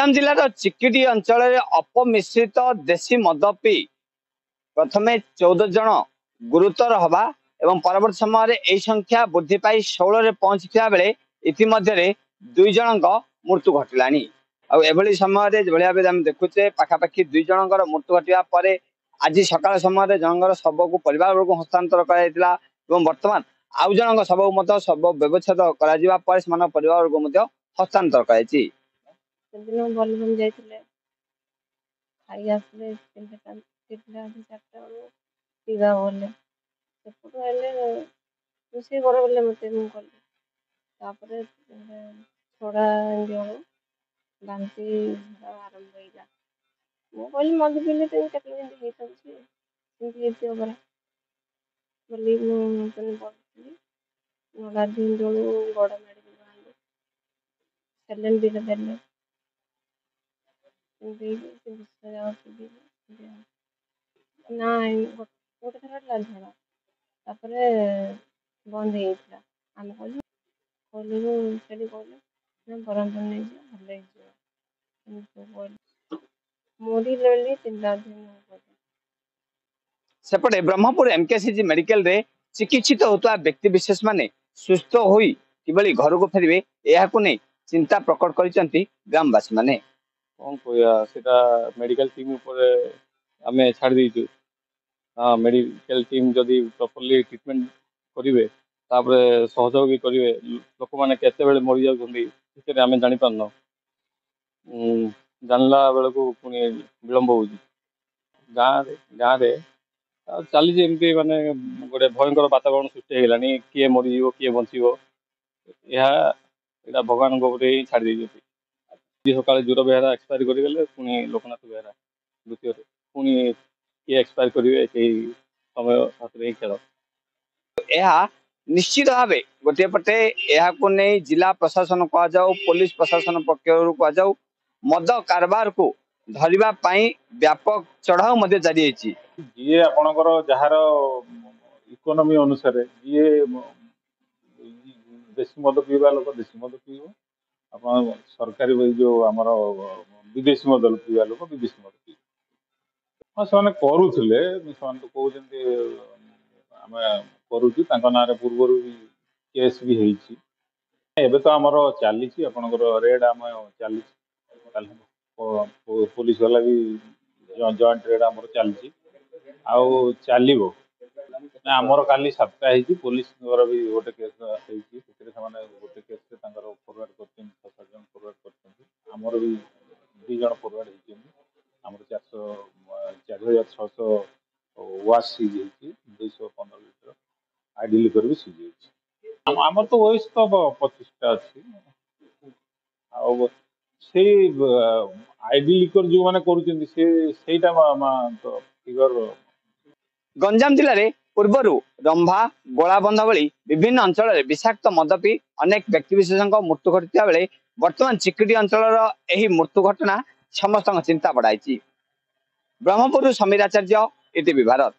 जिलार चिकिटी अंचल अपमिश्रित देशी मद पी प्रथमे 14 जन गुरुतर हवा एवं परवर्त समय यह संख्या वृद्धि पाई 16 रे पहुंचता बेले इतिमध्य 2 जन मृत्यु घटलानी। आभली समय भाव आम देखुचे पाखापाखि 2 जन मृत्यु घटा पर आज सकाल समय जनकर शव को परिवार को हस्तांतर कर बर्तमान आउ जन शव शव व्यवच्छेद कर परिवार को हस्तांतर कर छोड़ा बांती आरंभ होगा मु कहली मद पीले तो परा बोली पढ़ी गाधी बड़ मेडिकल आनी सेलेन भी देले ना गोटे थर झाड़ा बंद हो आम कहलु बरहमपुर नहीं भल मोदी लड़ी 3 दिन सेपटे ब्रह्मपुर एमकेसीजी मेडिकल रे चिकित्सित होता व्यक्ति विशेष माने सुस्थ होई किबली घर को फेरबे यहाकु नै चिंता प्रकट करिसंती ग्रामवासी माने। कौन कहया सेटा मेडिकल टीम ऊपर आमे छाड़ दीचु। हाँ मेडिकल टीम जदि प्रॉपर्ली ट्रीटमेंट करिवे तापरे सहयोग भी करिवे लोक माने केते बेले मरि जाउछंती सेटा आमे जानि पारनो जानला बेले को पुनी विलंब होउची गाँ रे चली एमती माने गोटे भयंकर वातावरण सृष्टि होगलानी किए मरीज किए बंचो यहाँ भगवान ही छाड़ दी सका ज्वर बेहरा एक्सपायर करगले पुणी लोकनाथ बेहरा द्वितीय पुणी किए एक्सपायर करेंगे समय हाथ में खेल निश्चित भाव गोटे पटे यह जिला प्रशासन कहुँ पुलिस प्रशासन पक्षर कहुँ मद कारबार को धरवाई व्यापक चढ़ाऊ जारी है जी आपणकर जार इकोनोमी अनुसार जी देशी मद पीवा लोक देशी मद पीव आप सरकारी जो आमर विदेशी मद पीवा लोक विदेशी मद पीव हाँ से करुले तो कहते आम करुँ ना पूर्व भी केस भी होती एबे तो आमर चली आपणकर रेड आम चली पुलिस वाला भी जॉइंट रेड आमर चलती आउ चलो ना आमर काली सप्ताह है पुलिस भी गोटे केस गोटे केस फरवर्ड कर 7 जन फरवर्ड कर आमर भी 2 जन फरवर्ड होमर 4,600 वाश सीज हो 215 लिटर आईडी लिकर भी सीज हो आमर तो वयस तो 25टा अच्छी से आईडी लिकर जो मैंने कर फिगर गंजाम जिले में पूर्वर रंभा गोलाबंध भली विभिन्न अंचल में विषाक्त मद पी अनेक व्यक्तिविशेष मृत्यु घटता बेले बर्तमान चिकिटी अंचल मृत्यु घटना समस्त चिंता बढ़ाई। ब्रह्मपुर समीर आचार्य, ईटीवी भारत।